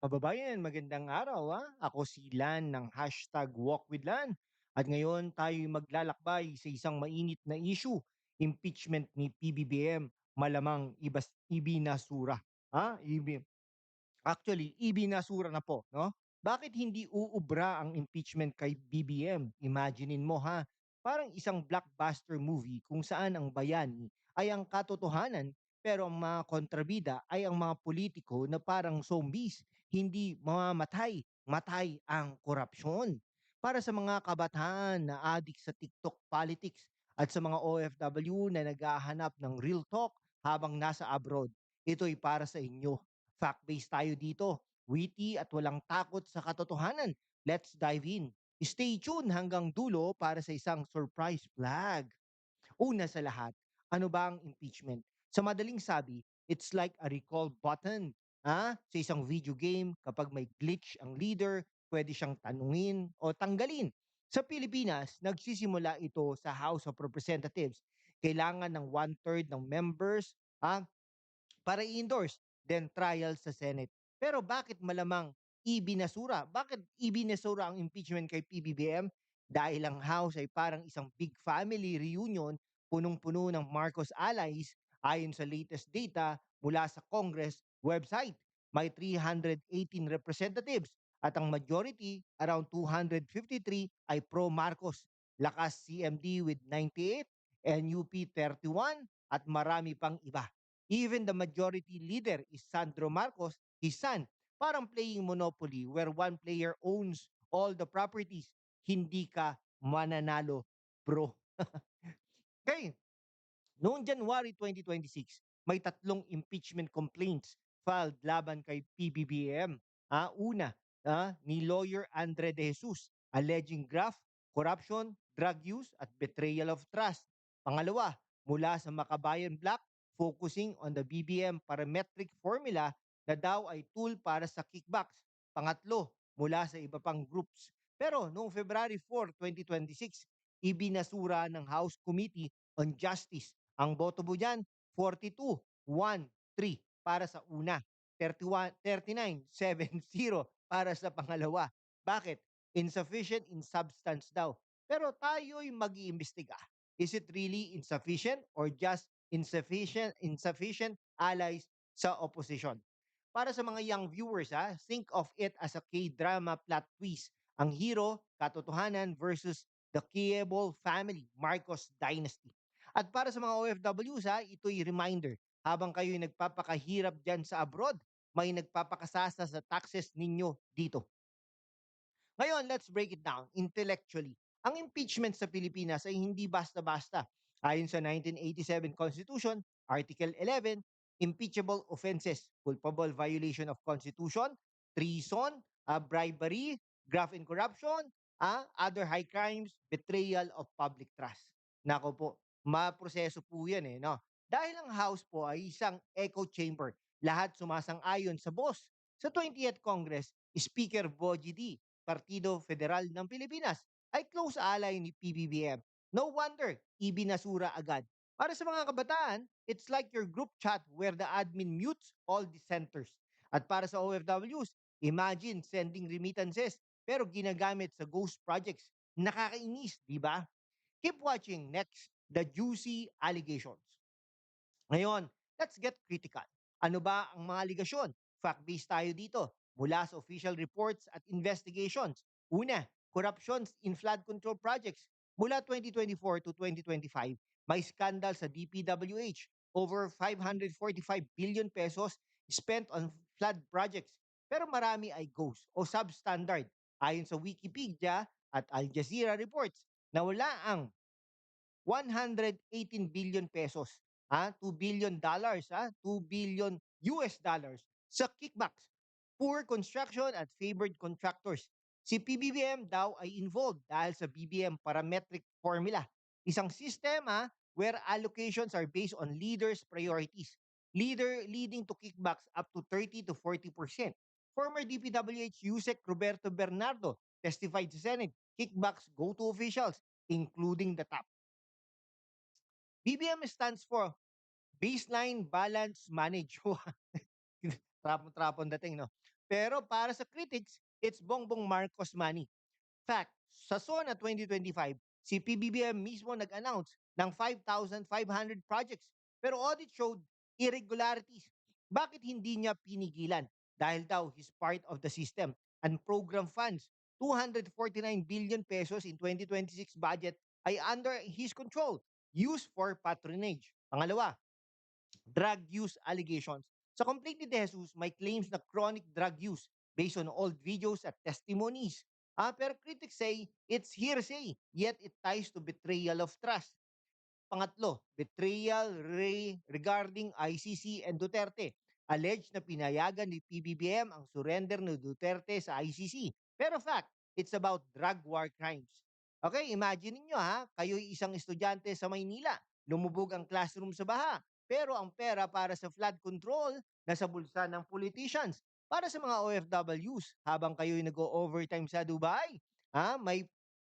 Kababayan, magandang araw. Ako si Lan ng #WalkWithLan. At ngayon tayo'y maglalakbay sa isang mainit na issue, impeachment ni PBBM, malamang ibinasura. Ha? Ibinasura na po, no? Bakit hindi uubra ang impeachment kay BBM? Imaginein mo parang isang blockbuster movie kung saan ang bayani ay ang katotohanan pero ang mga kontrabida ay ang mga politiko na parang zombies, hindi mamamatay, matay ang korupsyon. Para sa mga kabataan na adik sa TikTok politics at sa mga OFW na naghahanap ng real talk habang nasa abroad, ito'y para sa inyo. Fact-based tayo dito. Witty at walang takot sa katotohanan. Let's dive in. Stay tuned hanggang dulo para sa isang surprise flag. Una sa lahat, ano ba ang impeachment? Sa madaling sabi, it's like a recall button. Sa isang video game, kapag may glitch ang leader, pwede siyang tanungin o tanggalin. Sa Pilipinas, nagsisimula ito sa House of Representatives. Kailangan ng one-third ng members para i-endorse, then trial sa Senate. Pero bakit malamang ibinasura? Bakit ibinasura ang impeachment kay PBBM? Dahil ang House ay parang isang big family reunion, punong-puno ng Marcos allies ayon sa latest data mula sa Congress website. May 318 representatives at ang majority, around 253, ay pro-Marcos. Lakas CMD with 98, NUP 31, at marami pang iba. Even the majority leader is Sandro Marcos, his son. Parang playing Monopoly where one player owns all the properties. Hindi ka mananalo, bro. Okay, noong January 2026, may tatlong impeachment complaints filed laban kay PBBM. Una, ni lawyer Andre De Jesus, alleging graft, corruption, drug use, at betrayal of trust. Pangalawa, mula sa Makabayan Black, focusing on the BBM parametric formula na daw ay tool para sa kickbacks. Pangatlo, mula sa iba pang groups. Pero noong February 4, 2026, ibinasura ng House Committee on Justice ang boto mo dyan, 42-1-3 para sa una, 31, 39-7-0 para sa pangalawa. Bakit? Insufficient in substance daw. Pero tayo'y mag-iimbestiga. Is it really insufficient or just insufficient allies sa opposition? Para sa mga young viewers, think of it as a K-drama plot twist. Ang hero, katotohanan versus the Kiebel family, Marcos dynasty. At para sa mga OFWs, ito'y reminder. Habang kayo'y nagpapakahirap dyan sa abroad, may nagpapakasasa sa taxes ninyo dito. Ngayon, let's break it down intellectually. Ang impeachment sa Pilipinas ay hindi basta-basta. Ayon sa 1987 Constitution, Article 11, impeachable offenses, culpable violation of Constitution, treason, bribery, graft and corruption, other high crimes, betrayal of public trust. Nako po, maproseso po yan no? Dahil ang House po ay isang echo chamber, lahat sumasang-ayon sa boss. Sa 20th Congress, Speaker Boji D, Partido Federal ng Pilipinas, ay close ally ni PBBM. No wonder, ibinasura agad. Para sa mga kabataan, it's like your group chat where the admin mutes all dissenters. At para sa OFWs, imagine sending remittances pero ginagamit sa ghost projects. Nakakainis, di ba? Keep watching next, the juicy allegations. Ngayon, let's get critical. Ano ba ang mga aligasyon? Fact-based tayo dito mula sa official reports at investigations. Una, corruptions in flood control projects. Mula 2024 to 2025, may scandal sa DPWH. Over 545 billion pesos spent on flood projects. Pero marami ay ghost o substandard. Ayon sa Wikipedia at Al Jazeera reports, nawala ang 118 billion pesos, 2 billion dollars, 2 billion US dollars sa kickbacks, poor construction at favored contractors. Si PBBM daw ay involved dahil sa BBM parametric formula, isang sistema where allocations are based on leaders' priorities. Leader leading to kickbacks up to 30 to 40%. Former DPWH USEC Roberto Bernardo testified sa Senate, kickbacks go to officials, including the top. BBM stands for Baseline Balance Manage. Trapon-trapon dating, no? Pero para sa critics, it's Bongbong Marcos money. Fact, sa SONA 2025, si PBBM mismo nag-announce ng 5,500 projects. Pero audit showed irregularities. Bakit hindi niya pinigilan? Dahil daw he's part of the system and program funds. 249 billion pesos in 2026 budget ay under his control, used for patronage. Pangalawa, drug use allegations. Sa Completely De Jesus, may claims na chronic drug use based on old videos at testimonies. Pero critics say it's hearsay, yet it ties to betrayal of trust. Pangatlo, betrayal regarding ICC and Duterte. Alleged na pinayagan ni PBBM ang surrender ni Duterte sa ICC. Pero fact, it's about drug war crimes. Okay, imagine niyo ha, kayo'y isang estudyante sa Maynila. Lumubog ang classroom sa baha. Pero ang pera para sa flood control nasa bulsa ng politicians. Para sa mga OFWs, habang kayo'y nag-overtime sa Dubai,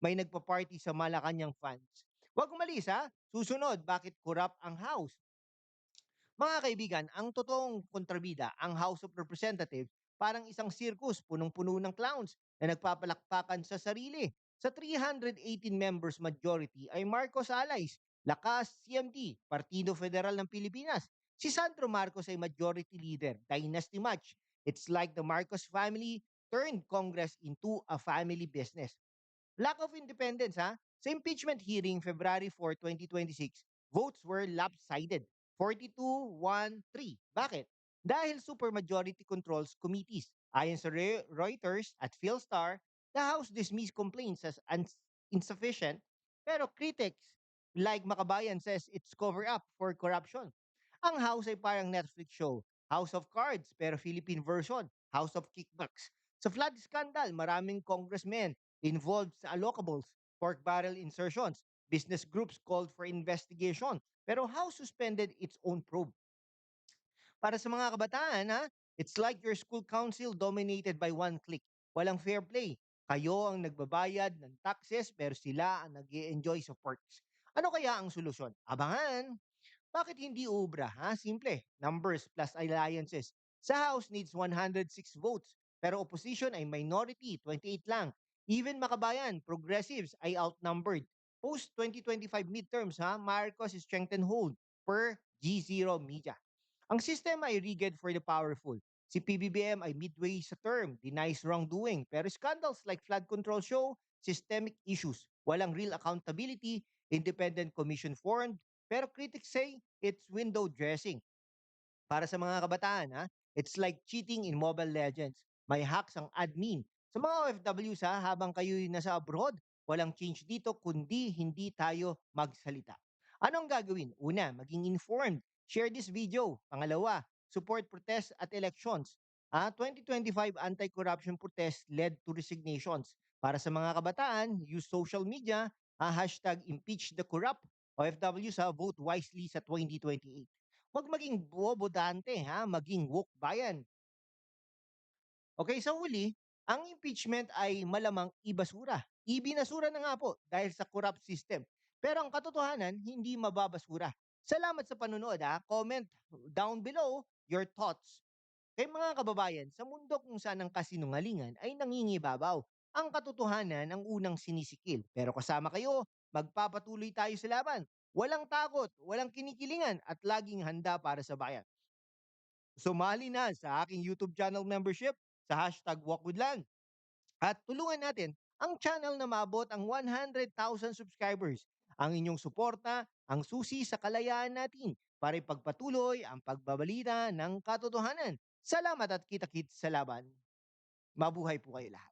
may nagpa-party sa Malacanang funds. Huwag umalis ha. Susunod, bakit corrupt ang House? Mga kaibigan, ang totoong kontrabida, ang House of Representatives, parang isang circus, punong-puno ng clowns na nagpapalakpakan sa sarili. Sa 318 members majority ay Marcos allies, Lakas CMD, Partido Federal ng Pilipinas. Si Sandro Marcos ay majority leader, dynasty match. It's like the Marcos family turned Congress into a family business. Lack of independence, ha? Sa impeachment hearing February 4, 2026, votes were lopsided. 42-1-3. Bakit? Dahil supermajority controls committees. Ayon sa Reuters at Philstar, the House dismissed complaints as insufficient, pero critics like Makabayan says it's cover-up for corruption. Ang House ay parang Netflix show. House of Cards, pero Philippine version. House of Kickbacks. Sa flood scandal, maraming congressmen involved sa allocables, pork barrel insertions. Business groups called for investigation, pero House suspended its own probe. Para sa mga kabataan, it's like your school council dominated by one clique. Walang fair play. Kayo ang nagbabayad ng taxes pero sila ang nag enjoy sa perks. Ano kaya ang solusyon? Abangan! Bakit hindi ubra? Simple. Numbers plus alliances. Sa House needs 106 votes, pero opposition ay minority, 28 lang. Even Makabayan, progressives ay outnumbered. Post 2025 midterms, Marcos is strengthened hold per G0 Media. Ang sistema ay rigged for the powerful. Si PBBM ay midway sa term, denies wrongdoing. Pero scandals like flood control show systemic issues. Walang real accountability, independent commission formed, pero critics say it's window dressing. Para sa mga kabataan, it's like cheating in Mobile Legends. May hacks ang admin. Sa mga OFWs, habang kayo'y nasa abroad, walang change dito kundi hindi tayo magsalita. Anong gagawin? Una, maging informed. Share this video. Pangalawa, support protests at elections. 2025 anti-corruption protest led to resignations. Para sa mga kabataan, use social media, hashtag impeach the corrupt. OFWs, vote wisely sa 2028. Huwag maging bobo Dante, maging woke bayan. Okay, sa huli, ang impeachment ay malamang ibasura. Ibinasura na nga po dahil sa corrupt system. Pero ang katotohanan, hindi mababasura. Salamat sa panunood. Comment down below your thoughts. Kay mga kababayan, sa mundo kung saan ang kasinungalingan ay nangingibabaw, ang katotohanan ang unang sinisikil. Pero kasama kayo, magpapatuloy tayo sa laban. Walang takot, walang kinikilingan at laging handa para sa bayan. Sumali na sa aking YouTube channel membership sa hashtag #WalkWithLand at tulungan natin ang channel na maabot ang 100,000 subscribers. Ang inyong suporta, ang susi sa kalayaan natin para ipagpatuloy ang pagbabalita ng katotohanan. Salamat at kita-kits sa laban. Mabuhay po kayo lahat.